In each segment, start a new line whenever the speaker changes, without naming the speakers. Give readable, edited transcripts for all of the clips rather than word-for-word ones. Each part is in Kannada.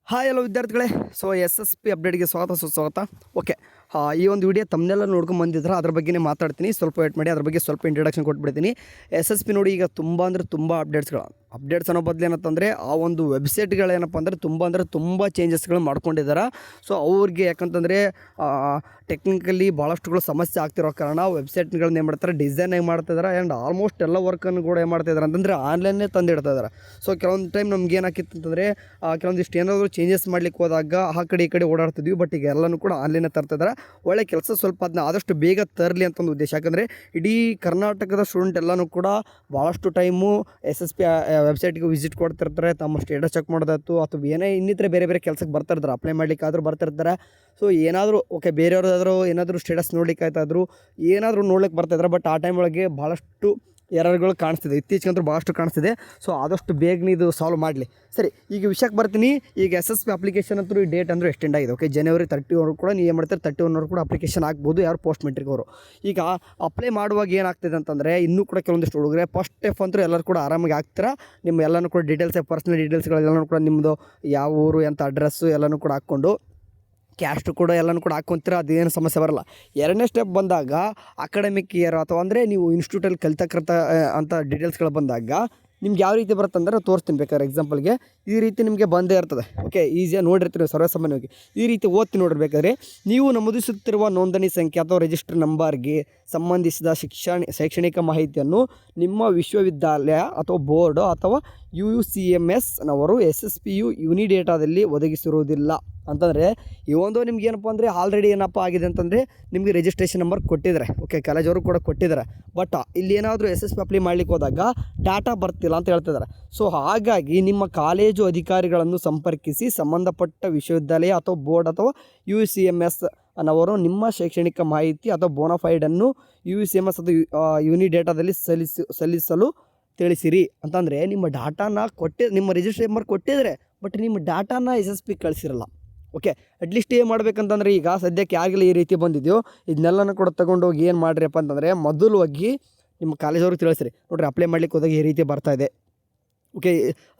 ಹಾಯ್ ಹಲೋ ವಿದ್ಯಾರ್ಥಿಗಳೇ. ಸೊ ಎಸ್ ಎಸ್ ಪಿ ಅಪ್ಡೇಟ್ಗೆ ಸ್ವಾಗತ ಸುಸ್ವಾಗತ. ಓಕೆ, ಈ ಒಂದು ವಿಡಿಯೋ ತಮ್ಮನ್ನೆಲ್ಲ ನೋಡ್ಕೊಂಡು ಬಂದಿದ್ರೆ ಅದ್ರ ಬಗ್ಗೆನೇ ಮಾತಾಡ್ತೀನಿ. ಸ್ವಲ್ಪ ವೇಟ್ ಮಾಡಿ, ಅದ್ರ ಬಗ್ಗೆ ಸ್ವಲ್ಪ ಇಂಟ್ರಡಕ್ಷನ್ ಕೊಟ್ಬಿಡ್ತೀನಿ. ಎಸ್ ಎಸ್ ಪಿ ನೋಡಿ, ಈಗ ತುಂಬ ತುಂಬ ಅಪ್ಡೇಟ್ಸ್ ಅನ್ನೋ ಬದಲು ಏನಂತಂದರೆ ಆ ಒಂದು ವೆಬ್ಸೈಟ್ಗಳೇನಪ್ಪ ಅಂದರೆ ತುಂಬ ಚೇಂಜಸ್ಗಳು ಮಾಡ್ಕೊಂಡಿದ್ದಾರೆ. ಸೊ ಅವ್ರಿಗೆ ಯಾಕಂತಂದರೆ ಟೆಕ್ನಿಕಲಿ ಭಾಳಷ್ಟುಗಳು ಸಮಸ್ಯೆ ಆಗ್ತಿರೋ ಕಾರಣ ವೆಬ್ಸೈಟ್ಗಳನ್ನ ಏನು ಮಾಡ್ತಾರೆ, ಡಿಸೈನಾಗಿ ಮಾಡ್ತಿದ್ದಾರೆ. ಆ್ಯಂಡ್ ಆಲ್ಮೋಸ್ಟ್ ಎಲ್ಲ ವರ್ಕನ್ನು ಕೂಡ ಏನು ಮಾಡ್ತಿದ್ದಾರೆ ಅಂತಂದರೆ ಆನ್ಲೈನ್ನೇ ತಂದಿಡ್ತಿದ್ದಾರೆ. ಸೊ ಕೆಲವೊಂದು ಟೈಮ್ ನಮ್ಗೆ ಏನಾಕಿತ್ತು ಅಂತಂದರೆ ಕೆಲವೊಂದಿಷ್ಟು ಏನಾದರೂ ಚೇಂಜಸ್ ಮಾಡ್ಲಿಕ್ಕೆ ಹೋದಾಗ ಆ ಕಡೆ ಈ ಕಡೆ ಓಡಾಡ್ತಿದ್ವಿ. ಬಟ್ ಈಗ ಎಲ್ಲನೂ ಕೂಡ ಆನ್ಲೈನೇ ತರ್ತಿದ್ದಾರೆ. ಒಳ್ಳೆ ಕೆಲಸ. ಸ್ವಲ್ಪ ಅದನ್ನ ಆದಷ್ಟು ಬೇಗ ತರಲಿ ಅಂತ ಒಂದು ಉದ್ದೇಶ. ಯಾಕಂದರೆ ಇಡೀ ಕರ್ನಾಟಕದ ಸ್ಟೂಡೆಂಟ್ ಎಲ್ಲನೂ ಕೂಡ ಭಾಳಷ್ಟು ಟೈಮು ಎಸ್ ಎಸ್ ಪಿ ವೆಬ್ಸೈಟ್ಗೆ ವಿಸಿಟ್ ಕೊಡ್ತಿರ್ತಾರೆ. ತಮ್ಮ ಸ್ಟೇಟಸ್ ಚೆಕ್ ಮಾಡೋದಾಯ್ತು ಅಥವಾ ಏನೇ ಇನ್ನಿತರ ಬೇರೆ ಕೆಲಸಕ್ಕೆ ಬರ್ತಿರ್ತಾರೆ, ಅಪ್ಲೈ ಮಾಡ್ಲಿಕ್ಕಾದರೂ ಬರ್ತಿರ್ತಾರೆ. ಸೊ ಏನಾದರೂ ಓಕೆ, ಬೇರೆಯವ್ರದಾದರೂ ಏನಾದರೂ ಸ್ಟೇಟಸ್ ನೋಡ್ಲಿಕ್ಕೆ ಆಯ್ತಾದರೂ ಏನಾದರೂ ನೋಡ್ಲಿಕ್ಕೆ ಬರ್ತಾಯಿದ್ದಾರೆ. ಬಟ್ ಆ ಟೈಮ್ ಒಳಗೆ ಭಾಳಷ್ಟು ಎರರ್ಗಳು ಕಾಣಿಸ್ತಿದೆ, ಇತ್ತೀಚೆಗಂತೂ ಭಾಳಷ್ಟು ಕಾಣಿಸ್ತಿದೆ. ಸೊ ಆದಷ್ಟು ಬೇಗನೆ ಇದು ಸಾಲ್ವ್ ಮಾಡಲಿ. ಸರಿ, ಈಗ ವಿಷಯಕ್ಕೆ ಬರ್ತೀನಿ. ಈಗ ಎಸ್ ಎಸ್ ಪಿ ಅಪ್ಲಿಕೇಶನ್ ಅಂತೂ ಈ ಡೇಟ್ ಅಂದರೆ ಎಕ್ಸ್ಟೆಂಡ್ ಆಗಿದೆ. ಓಕೆ, ಜನವರಿ 30 ಕೂಡ ನೀವು ಏನು ಮಾಡ್ತಾರೆ, 31 ಕೂಡ ಅಪ್ಲಿಕೇಶನ್ ಹಾಕ್ಬೋದು, ಯಾರು ಪೋಸ್ಟ್ ಮೆಟ್ರಿಕ್ ಅವರು. ಈಗ ಅಪ್ಲೈ ಮಾಡುವಾಗ ಏನಾಗ್ತಿದೆ ಅಂತಂದರೆ ಇನ್ನೂ ಕೂಡ ಕೆಲವೊಂದಿಷ್ಟು ಹುಡುಗರೆ ಫಸ್ಟ್ ಸ್ಟೆಪ್ ಅಂತೂ ಎಲ್ಲರೂ ಕೂಡ ಆರಾಮಾಗಿ ಆಗ್ತೀರಾ. ನಿಮ್ಮ ಎಲ್ಲನೂ ಕೂಡ ಡೀಟೇಲ್ಸ್, ಪರ್ಸನಲ್ ಡೀಟೇಲ್ಸ್ಗಳೆಲ್ಲನೂ ಕೂಡ ನಿಮ್ಮದು ಯಾವ ಊರು, ಎಂಥ ಅಡ್ರೆಸ್ಸು ಎಲ್ಲನೂ ಕೂಡ ಹಾಕ್ಕೊಂಡು ಕ್ಯಾಸ್ಟು ಕೂಡ ಎಲ್ಲನೂ ಕೂಡ ಹಾಕ್ಕೊಂತೀರ, ಅದೇನು ಸಮಸ್ಯೆ ಬರಲ್ಲ. ಎರಡನೇ ಸ್ಟೆಪ್ ಬಂದಾಗ ಅಕಾಡೆಮಿಕ್ ಇಯರ್ ಅಥವಾ ಅಂದರೆ ನೀವು ಇನ್ಸ್ಟಿಟ್ಯೂಟಲ್ಲಿ ಕಲಿತಕ್ಕಂಥ ಅಂತ ಡೀಟೇಲ್ಸ್ಗಳು ಬಂದಾಗ ನಿಮ್ಗೆ ಯಾವ ರೀತಿ ಬರುತ್ತೆ ಅಂದರೆ ತೋರಿಸ್ತೀನಿ ಬೇಕಾದ್ರೆ. ಎಕ್ಸಾಂಪಲ್ಗೆ ಈ ರೀತಿ ನಿಮಗೆ ಬಂದೇ ಇರ್ತದೆ. ಓಕೆ, ಈಸಿಯಾಗಿ ನೋಡಿರ್ತೀವಿ ಸರ್ವಸಾಮಾನ್ಯವಾಗಿ. ಈ ರೀತಿ ಓದ್ತಿ ನೋಡಿರ್ಬೇಕಾದ್ರೆ ನೀವು ನಮೂದಿಸುತ್ತಿರುವ ನೋಂದಣಿ ಸಂಖ್ಯೆ ಅಥವಾ ರಿಜಿಸ್ಟರ್ ನಂಬರ್ಗೆ ಸಂಬಂಧಿಸಿದ ಶೈಕ್ಷಣಿಕ ಮಾಹಿತಿಯನ್ನು ನಿಮ್ಮ ವಿಶ್ವವಿದ್ಯಾಲಯ ಅಥವಾ ಬೋರ್ಡು ಅಥವಾ UUCMS ನವರು SSPU ಯುನಿಡೇಟಾದಲ್ಲಿ ಒದಗಿಸಿರುವುದಿಲ್ಲ. ಅಂತಂದರೆ ಈ ಒಂದು ನಿಮ್ಗೆ ಏನಪ್ಪ ಅಂದರೆ ಆಲ್ರೆಡಿ ಏನಪ್ಪ ಆಗಿದೆ ಅಂತಂದರೆ ನಿಮಗೆ ರಿಜಿಸ್ಟ್ರೇಷನ್ ನಂಬರ್ ಕೊಟ್ಟಿದ್ದಾರೆ. ಓಕೆ, ಕಾಲೇಜವರು ಕೂಡ ಕೊಟ್ಟಿದ್ದಾರೆ. ಬಟ್ ಇಲ್ಲಿ ಏನಾದರೂ SSP ಅಪ್ಲೈ ಮಾಡ್ಲಿಕ್ಕೆ ಹೋದಾಗ ಡಾಟಾ ಬರ್ತಿಲ್ಲ ಅಂತ ಹೇಳ್ತಿದ್ದಾರೆ. ಸೊ ಹಾಗಾಗಿ ನಿಮ್ಮ ಕಾಲೇಜು ಅಧಿಕಾರಿಗಳನ್ನು ಸಂಪರ್ಕಿಸಿ ಸಂಬಂಧಪಟ್ಟ ವಿಶ್ವವಿದ್ಯಾಲಯ ಅಥವಾ ಬೋರ್ಡ್ ಅಥವಾ UUCMS ನವರು ನಿಮ್ಮ ಶೈಕ್ಷಣಿಕ ಮಾಹಿತಿ ಅಥವಾ ಬೋನಫೈಡನ್ನು UUCMS ಅಥವಾ ಯುನಿಡೇಟಾದಲ್ಲಿ ಸಲ್ಲಿಸಲು ತಿಳಿಸಿರಿ. ಅಂತಂದರೆ ನಿಮ್ಮ ಡಾಟಾನ ನಿಮ್ಮ ರಿಜಿಸ್ಟ್ರೇಷನ್ ನಂಬರ್ ಕೊಟ್ಟಿದ್ದಾರೆ, ಬಟ್ ನಿಮ್ಮ ಡಾಟಾನ SSP ಕಳಿಸಿರಲ್ಲ. ಓಕೆ, ಅಟ್ಲೀಸ್ಟ್ ಏನು ಮಾಡ್ಬೇಕಂತಂದರೆ ಈಗ ಸದ್ಯಕ್ಕೆ ಯಾರಿಗೆಲ್ಲ ಈ ರೀತಿ ಬಂದಿದೆಯೋ ಇದನ್ನೆಲ್ಲನೂ ಕೂಡ ತೊಗೊಂಡೋಗಿ ಏನು ಮಾಡಿರಿಪ್ಪ ಅಂತಂದರೆ ಮೊದಲು ಹೋಗಿ ನಿಮ್ಮ ಕಾಲೇಜವ್ರಿಗೆ ತಿಳಿಸ್ರಿ. ನೋಡಿರಿ, ಅಪ್ಲೈ ಮಾಡ್ಲಿಕ್ಕೆ ಹೋದಾಗ ಈ ರೀತಿ ಬರ್ತಾಯಿದೆ. ಓಕೆ,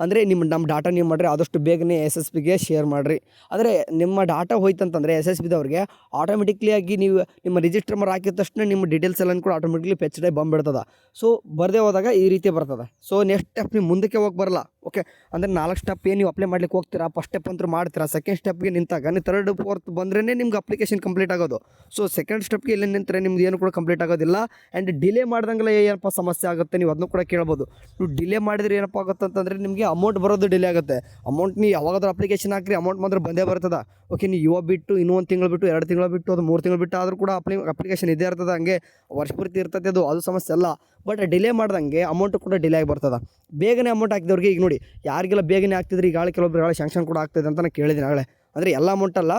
ಅಂದರೆ ನಮ್ಮ ಡಾಟಾ ನೀವು ಮಾಡಿರಿ ಆದಷ್ಟು ಬೇಗನೆ SSPಗೆ ಶೇರ್ ಮಾಡಿರಿ. ಅಂದರೆ ನಿಮ್ಮ ಡಾಟಾ ಹೋಯ್ತಂತಂದರೆ SSPದವ್ರಿಗೆ ಆಟೋಮೆಟಿಕ್ಲಿಯಾಗಿ ನೀವು ನಿಮ್ಮ ರಿಜಿಸ್ಟರ್ ನಂಬರ್ ಹಾಕಿದ ತಕ್ಷಣ ನಿಮ್ಮ ಡೀಟೇಲ್ಸ್ ಎಲ್ಲ ಕೂಡ ಆಟೋಮೆಟಿಕ್ಲಿ ಫೆಚ್ಡ್ ಆಗಿ ಬಂದುಬಿಡ್ತದೆ. ಸೊ ಬರದೇ ಹೋದಾಗ ಈ ರೀತಿ ಬರ್ತದೆ. ಸೊ ನೆಕ್ಸ್ಟ್ ಸ್ಟೆಪ್ ನೀವು ಮುಂದಕ್ಕೆ ಹೋಗಿ ಬರಲ್ಲ. ಓಕೆ, ಅಂದರೆ 4 ಸ್ಟೆಪ್ ಏನು ನೀವು ಅಪ್ಲೈ ಮಾಡ್ಲಿಕ್ಕೆ ಹೋಗ್ತೀರಾ, ಫಸ್ಟ್ ಸ್ಟೆಪ್ ಅಂತೂ ಮಾಡ್ತೀರಾ. ಸೆಕೆಂಡ್ ಸ್ಟೆಪ್ಗೆ ನಿಂತಾಗ ನೀವು 3rd 4th ಬಂದ್ರೇ ನಿಮ್ಗೆ ಅಪ್ಲಿಕೇಶನ್ ಕಂಪ್ಲೀಟ್ ಆಗೋದು. ಸೊ ಸೆಕೆಂಡ್ ಸ್ಟೆಪ್ಗೆ ಇಲ್ಲಿ ನಿಂತರೆ ನಿಮ್ದು ಏನು ಕೂಡ ಕಂಪ್ಲೀಟ್ ಆಗೋದಿಲ್ಲ. ಆ್ಯಂಡ್ ಡಿಲೇ ಮಾಡ್ದಂಗೆಲ್ಲ ಏನಪ್ಪ ಸಮಸ್ಯೆ ಆಗುತ್ತೆ, ನೀವು ಅದನ್ನು ಕೂಡ ಕೇಳ್ಬೋದು. ನೀವು ಡಿಲೇ ಮಾಡಿದ್ರೆ ಏನಪ್ಪ ಆಗುತ್ತೆ ಅಂತಂದರೆ ನಿಮಗೆ ಅಮೌಂಟ್ ಬರೋದು ಡಿಲೇ ಆಗುತ್ತೆ. ಅಮೌಂಟ್ ನೀವು ಯಾವಾಗಾದ್ರೂ ಅಪ್ಲಿಕೇಶನ್ ಹಾಕಿರಿ, ಅಮೌಂಟ್ ಮಾತ್ರ ಬಂದೇ ಬರ್ತದೆ. ಓಕೆ, ನೀವು ಇವಾಗ ಬಿಟ್ಟು ಇನ್ನೂ 1 ತಿಂಗಳು ಬಿಟ್ಟು 2 ತಿಂಗಳು ಬಿಟ್ಟು ಅದು 3 ತಿಂಗಳು ಬಿಟ್ಟು ಆದರೂ ಕೂಡ ಅಪ್ಲಿಕೇಶನ್ ಇದೇ ಇರ್ತದೆ. ಹಂಗೆ ವರ್ಷ ಪೂರ್ತಿ ಇರ್ತದೆ, ಅದು ಸಮಸ್ಯೆ ಅಲ್ಲ. ಬಟ್ ಡಿಲೇ ಮಾಡ್ದಂಗೆ ಅಮೌಂಟು ಕೂಡ ಡಿಲೇ ಆಗಿ ಬರ್ತದೆ. ಬೇಗನೆ ಅಮೌಂಟ್ ಹಾಕಿದವ್ರಿಗೆ ಈಗ ನೋಡಿ, ಯಾರಿಗೆಲ್ಲ ಬೇಗನೆ ಆಗ್ತಿದ್ರೆ ಈಗ ಕೆಲವೊಬ್ರು ಶಾಂಕ್ಷನ್ ಕೂಡ ಆಗ್ತಾಯಿದೆ ಅಂತ ನಾನು ಕೇಳಿದ್ದೀನಿ ಆಗಲೇ. ಅಂದರೆ ಎಲ್ಲ ಅಮೌಂಟ್ ಅಲ್ಲ,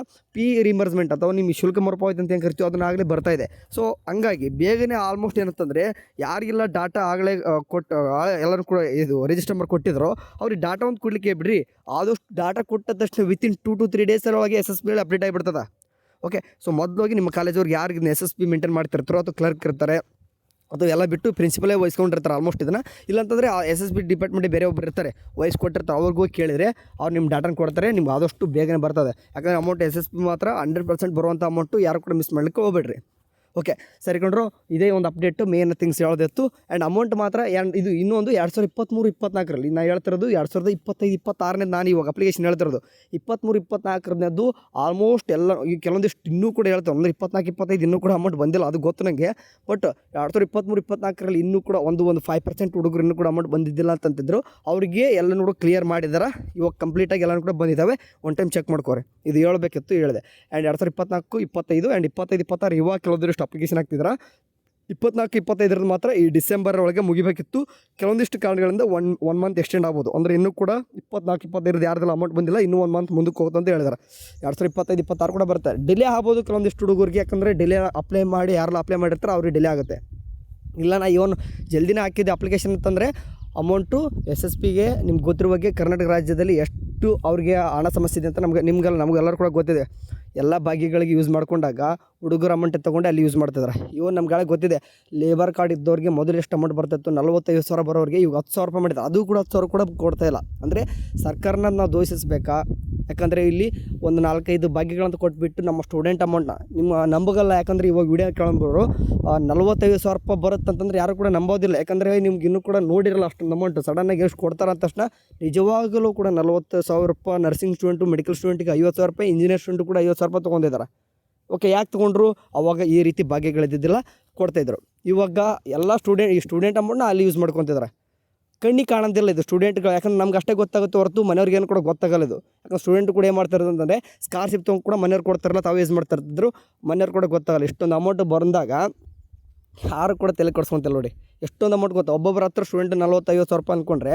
ರಿಇಂಬರ್ಸ್ಮೆಂಟ್ ಅಥವಾ ನಿಮ್ಮ ಶುಲ್ಕ ಮರುಪಾವತಿ ಅಂತ ಏನು ಕರಿತೀವೋ ಅದನ್ನಾಗಲೇ ಬರ್ತಾಯಿದೆ. ಸೊ ಹಂಗಾಗಿ ಬೇಗನೆ ಆಲ್ಮೋಸ್ಟ್ ಏನಂತಂದರೆ ಯಾರಿಗೆಲ್ಲ ಡಾಟಾ ಆಗಲೇ ಕೊಟ್ಟು ಎಲ್ಲರೂ ಕೂಡ ಇದು ರಿಜಿಸ್ಟರ್ ನಂಬರ್ ಕೊಟ್ಟಿದ್ರು ಅವ್ರಿಗೆ ಡಾಟಾ ಒಂದು ಕೊಡಲಿಕ್ಕೆ ಬಿಡ್ರಿ. ಆದಷ್ಟು ಡಾಟಾ ಕೊಟ್ಟ ತಕ್ಷಣ ವಿತಿನ್ 2 to 3 ಡೇಸ್ ಒಳಗೆ SSP ಅಪ್ಡೇಟ್ ಆಗಿಬಿಡ್ತದೆ. ಓಕೆ, ಸೊ ಮೊದಲೋಗಿ ನಿಮ್ಮ ಕಾಲೇಜವ್ರಿಗೆ ಯಾರಿಗೆ SSP ಮೇಂಟೈನ್ ಮಾಡ್ತಿರ್ತಾರೋ ಅಥವಾ ಕ್ಲರ್ಕ್ ಇರ್ತಾರೆ ಅಥವಾ ಎಲ್ಲ ಬಿಟ್ಟು ಪ್ರಿನ್ಸಿಪಲೇ ವಹಿಸ್ಕೊಂಡಿರ್ತಾರೆ ಆಲ್ಮೋಸ್ಟ್ ಇದನ್ನು. ಇಲ್ಲಾಂತಂದರೆ SSP ಡಿಪಾರ್ಟ್ಮೆಂಟ್ ಬೇರೆ ಒಬ್ಬರು ಇರ್ತಾರೆ, ವಹಿಸ್ಕೊಟ್ಟಿರ್ತಾರೆ. ಅವ್ರಿಗೆ ಹೋಗಿ ಕೇಳಿದರೆ ಅವ್ರು ನಿಮ್ಮ ಡಾಟಾನ ಕೊಡ್ತಾರೆ. ನಿಮ್ಗೆ ಆದಷ್ಟು ಬೇಗನೆ ಬರ್ತದೆ. ಯಾಕಂದರೆ ಅಮೌಂಟ್ SSP ಮಾತ್ರ 100% ಬರುವಂಥ ಅಮೌಂಟು ಯಾರು ಕೂಡ ಮಿಸ್ ಮಾಡ್ಲಿಕ್ಕೆ ಹೋಗ್ಬೇಡ್ರಿ. ಓಕೆ, ಸರಿ ಕೊಂಡ್ರು, ಇದೇ ಒಂದು ಅಪ್ಡೇಟು ಮೇನ್ ಥಿಂಗ್ಸ್ ಹೇಳೋದಿತ್ತು. ಆ್ಯಂಡ್ ಅಮೌಂಟ್ ಮಾತ್ರ ಇದು ಇನ್ನೊಂದು 2023-24 ನಾನು ಹೇಳ್ತಿರೋದು 2025-26 ನಾನು ಇವಾಗ ಅಪ್ಲಿಕೇಶನ್ ಹೇಳ್ತಿರೋದು. 23-24 ಆಲ್ಮೋಸ್ಟ್ ಎಲ್ಲ ಈ ಕೆಲವೊಂದಿಷ್ಟು ಇನ್ನೂ ಕೂಡ ಹೇಳ್ತಾರೆ. ಅಂದರೆ 24-25 ಇನ್ನೂ ಕೂಡ ಅಮೌಂಟ್ ಬಂದಿಲ್ಲ, ಅದು ಗೊತ್ತು ನನಗೆ. ಬಟ್ 2023-24 ಇನ್ನೂ ಕೂಡ ಒಂದು 5% ಹುಡುಗರು ಇನ್ನೂ ಕೂಡ ಅಮೌಂಟ್ ಬಂದಿದ್ದಿಲ್ಲ ಅಂತಂತಿದ್ರು. ಅವರಿಗೆ ಎಲ್ಲನೂ ಕೂಡ ಕ್ಲಿಯರ್ ಮಾಡಿದ್ದಾರೆ. ಇವಾಗ ಕಂಪ್ಲೀಟಾಗಿ ಎಲ್ಲನೂ ಕೂಡ ಬಂದಿದ್ದಾವೆ. ಒನ್ ಟೈಮ್ ಚೆಕ್ ಮಾಡ್ಕೋರಿ. ಇದು ಹೇಳಬೇಕಿತ್ತು, ಹೇಳಿದೆ. ಆ್ಯಂಡ್ 2024-25 ಆ್ಯಂಡ್ 25-26 ಇವಾಗ ಕೆಲವೊಂದಿಷ್ಟು ಅಪ್ಲಿಕೇಶನ್ ಹಾಕ್ತಿದ್ದಾರೆ. 24-25 ಮಾತ್ರ ಈ ಡಿಸೆಂಬರ್ ಒಳಗೆ ಮುಗಿಬೇಕಿತ್ತು. ಕೆಲವೊಂದಿಷ್ಟು ಕಾರಣಗಳಿಂದ ಒನ್ ಮಂತ್ ಎಕ್ಸ್ಟೆಂಡ್ ಆಗ್ಬೋದು. ಅಂದರೆ ಇನ್ನೂ ಕೂಡ 24-25 ಯಾರ್ದೆಲ್ಲ ಅಮೌಂಟ್ ಬಂದಿಲ್ಲ, ಇನ್ನೂ 1 ಮಂತ್ ಮುಂದಕ್ಕೆ ಹೋಗುತ್ತೆ ಅಂತ ಹೇಳಿದ್ದಾರೆ. 2025-26 ಕೂಡ ಬರ್ತಾರೆ. ಡಿಲೇ ಆಗ್ಬೋದು ಕೆಲವೊಂದಿಷ್ಟು ಹುಡುಗರಿಗೆ. ಯಾಕಂದರೆ ಡಿಲೇ ಅಪ್ಲೈ ಮಾಡಿ ಯಾರೆಲ್ಲ ಅಪ್ಲೈ ಮಾಡಿರ್ತಾರೆ ಅವ್ರಿಗೆ ಡಿಲೇ ಆಗುತ್ತೆ. ಇಲ್ಲ ನಾ ಇವನು ಜಲ್ದಿನೇ ಹಾಕಿದ್ದೆ ಅಪ್ಲಿಕೇಶನ್ ಅಂತಂದರೆ ಅಮೌಂಟು SSPಗೆ ನಿಮ್ಗೆ ಗೊತ್ತಿರುವ ಬಗ್ಗೆ ಕರ್ನಾಟಕ ರಾಜ್ಯದಲ್ಲಿ ಎಷ್ಟು ಅವ್ರಿಗೆ ಹಣ ಸಮಸ್ಯೆ ಇದೆ ಅಂತ ನಮಗೆಲ್ಲರೂ ಕೂಡ ಗೊತ್ತಿದೆ. ಎಲ್ಲ ಭಾಗ್ಯಗಳಿಗೆ ಯೂಸ್ ಮಾಡ್ಕೊಂಡಾಗ ಹುಡುಗರು ಅಮೌಂಟ್ ತೊಗೊಂಡು ಅಲ್ಲಿ ಯೂಸ್ ಮಾಡ್ತಿದ್ದಾರೆ. ಇವಾಗ ನಮ್ಗೆ ಗೊತ್ತಿದೆ, ಲೇಬರ್ ಕಾರ್ಡ್ ಇದ್ದವ್ರಿಗೆ ಮೊದಲು ಎಷ್ಟು ಅಮೌಂಟ್ ಬರ್ತಾಯಿತ್ತು, 45,000 ಬರೋರಿಗೆ ಇವಾಗ 10,000 ರೂಪಾಯಿ ಮಾಡಿದ್ದಾರೆ. ಅದು ಕೂಡ 10,000 ಕೂಡ ಕೊಡ್ತಾಯಿಲ್ಲ. ಅಂದರೆ ಸರ್ಕಾರನ ನಾವು ದೋಷಿಸಬೇಕಾ ಯಾಕಂದರೆ ಇಲ್ಲಿ ಒಂದು 4-5 ಭಾಗ್ಯಗಳಂತ ಕೊಟ್ಬಿಟ್ಟು ನಮ್ಮ ಸ್ಟೂಡೆಂಟ್ ಅಮೌಂಟ್ನ ನಿಮ್ಮ ನಂಬಗಲ್ಲ. ಯಾಕಂದರೆ ಇವಾಗ ವಿಡಿಯೋ ಕೇಳೋರು 45,000 ರೂಪಾಯಿ ಬರುತ್ತಂತಂದ್ರೆ ಯಾರು ಕೂಡ ನಂಬೋದಿಲ್ಲ. ಯಾಕಂದರೆ ನಿಮ್ಗೆ ಇನ್ನೂ ಕೂಡ ನೋಡಿರಲ್ಲ ಅಷ್ಟೊಂದು ಅಮೌಂಟು. ಸಡನ್ನಾಗಿ ಎಷ್ಟು ಕೊಡ್ತಾರೆ ಅಂತ ತಕ್ಷಣ ನಿಜವಾಗಲೂ ಕೂಡ 40,000 ರೂಪಾಯಿ ನರ್ಸಿಂಗ್ ಸ್ಟೂಡೆಂಟು, ಮೆಡಿಕಲ್ ಸ್ಟೂಡೆಂಟಿಗೆ 50,000 ರೂಪಾಯಿ, ಇಂಜಿನಿಯರ್ ಸ್ಟೂಡೆಂಟು ಕೂಡ 50,000 ರೂಪಾಯಿ ತೊಗೊಂಡಿದ್ದಾರೆ. ಓಕೆ, ಯಾಕೆ ತೊಗೊಂಡ್ರು? ಅವಾಗ ಈ ರೀತಿ ಭಾಗ್ಯಗಳಿದ್ದಿದ್ದಿಲ್ಲ, ಕೊಡ್ತಾಯಿದ್ರು. ಇವಾಗ ಎಲ್ಲ ಸ್ಟೂಡೆಂಟ್ ಅಮೌಂಟ್ನ ಅಲ್ಲಿ ಯೂಸ್ ಮಾಡ್ಕೊತಿದ್ದಾರೆ. ಕಣ್ಣಿಗೆ ಕಾಣೋದಿಲ್ಲ ಇದು ಸ್ಟೂಡೆಂಟ್ಗಳು. ಯಾಕಂದ್ರೆ ನಮ್ಗೆ ಅಷ್ಟೇ ಗೊತ್ತಾಗುತ್ತೆ ಹೊರತು ಮನೆಯವ್ರಿಗೆ ಏನು ಕೂಡ ಗೊತ್ತಾಗಲ್ಲ ಇದು. ಯಾಕಂದ್ರೆ ಸ್ಟೂಡೆಂಟ್ ಕೂಡ ಏನು ಮಾಡ್ತಾರೆ ಅಂತಂದರೆ ಸ್ಕಾಲರ್ಶಿಪ್ ತೊಗೊಂಡು ಕೂಡ ಮನೆಯವ್ರು ಕೊಡ್ತಾರಲ್ಲ, ತಾವು ಯೂಸ್ ಮಾಡ್ತಾಯಿದ್ರು. ಮನೆಯವ್ರು ಕೂಡ ಗೊತ್ತಾಗಲ್ಲ. ಇಷ್ಟೊಂದು ಅಮೌಂಟ್ ಬಂದಾಗ ಯಾರು ಕೂಡ ತಲೆ ಕೆಡ್ಸ್ಕೊಂತಿಲ್ಲ ನೋಡಿ. ಎಷ್ಟೊಂದು ಅಮೌಂಟ್ ಗೊತ್ತಾ? ಒಬ್ಬೊಬ್ಬರ ಹತ್ರ ಸ್ಟೂಡೆಂಟ್ 40,000-50,000 ರೂಪಾಯಿ ಅಂದ್ಕೊಂಡ್ರೆ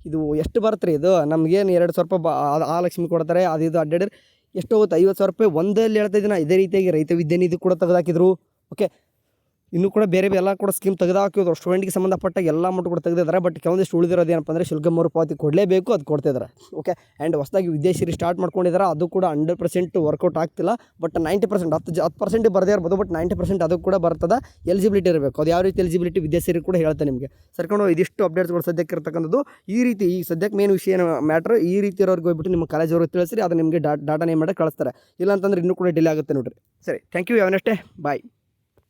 ಇದು ಎಷ್ಟು ಬರುತ್ತೆ ರೀ? ಇದು ನಮಗೇನು 2,000 ರೂಪಾಯಿ ಆ ಲಕ್ಷ್ಮಿ ಕೊಡ್ತಾರೆ, ಅದು ಇದು ಅಡ್ಡಾಡಿ ಎಷ್ಟು ಹೋಗುತ್ತೆ? 50,000 ರೂಪಾಯಿ ಒಂದಲ್ಲಿ ಹೇಳ್ತಾ ಇದ್ದೀನಿ. ಇದೇ ರೀತಿಯಾಗಿ ರೈತ ವಿದ್ಯಾನಿಧಿ ಕೂಡ ತೆಗೆದಾಕಿದ್ರು. ಓಕೆ, ಇನ್ನೂ ಕೂಡ ಬೇರೆ ಎಲ್ಲ ಕೂಡ ಸ್ಕೀಮ್ ತೆಗೆದಾಕಿದ್ರು. ಸ್ಟೂಡೆಂಟ್ಗೆ ಸಂಬಂಧಪಟ್ಟ ಎಲ್ಲ ಅಮೌಂಟ್ ಕೂಡ ತೆಗೆದಿದ್ದಾರೆ. ಬಟ್ ಕೆಲವೊಂದಿಷ್ಟು ಉಳಿದಿರೋದು ಏನಪ್ಪ ಅಂದರೆ ಶುಲ್ಕ ಮರುಪಾವತಿ ಕೊಡಲೇಬೇಕು, ಅದು ಕೊಡ್ತಿದ್ದಾರೆ. ಓಕೆ, ಆ್ಯಂಡ್ ಹೊಸದಾಗಿ ವಿದೇಶಿ ಸ್ಟಾರ್ಟ್ ಮಾಡ್ಕೊಂಡಿದ್ದಾರೆ. ಅದು ಕೂಡ 100% ವರ್ಕೌಟ್ ಆಗ್ತಿಲ್ಲ. ಬಟ್ 90% 10% ಬರದೇ ಇರ್ಬೋದು. ಬಟ್ 90% ಅದು ಕೂಡ ಬರ್ತದೆ. ಎಲಿಜಿಬಿಲಿಟಿ ಇರಬೇಕು. ಅದು ಯಾವ ರೀತಿ ಎಲಿಜಿಬಿಲಿಟಿ ವಿದೇಶಿ ಕೂಡ ಹೇಳ್ತೇನೆ ನಿಮಗೆ. ಸರ್ಕೊಂಡು ಇದಿಷ್ಟು ಅಪ್ಡೇಟ್ಸ್ಗಳು ಸದ್ಯಕ್ಕೆ ಇರ್ತಕ್ಕಂಥದ್ದು. ಈ ರೀತಿ ಈ ಸದ್ಯಕ್ಕೆ ಮೇನ್ ವಿಷಯ ಮ್ಯಾಟ್ರ್ ಈ ರೀತಿ ಇರೋರಿಗೆ ಹೋಗ್ಬಿಟ್ಟು ನಿಮ್ಮ ಕಾಲೇಜವ್ರಿಗೆ ತಿಳಿಸ್ರಿ. ಅದು ನಿಮಗೆ ಡಾಟಾ ನೇಮ್ ಮಾಡಿ ಕಳಿಸ್ತಾರೆ. ಇಲ್ಲ ಅಂತಂದ್ರೆ ಇನ್ನೂ ಕೂಡ ಡಿಲೇ ಆಗುತ್ತೆ ನೋಡಿರಿ. ಸರಿ, ಥ್ಯಾಂಕ್ ಯು. ಯಾವ ನೆಕ್ಸ್ಟ್ ಬಾಯ್.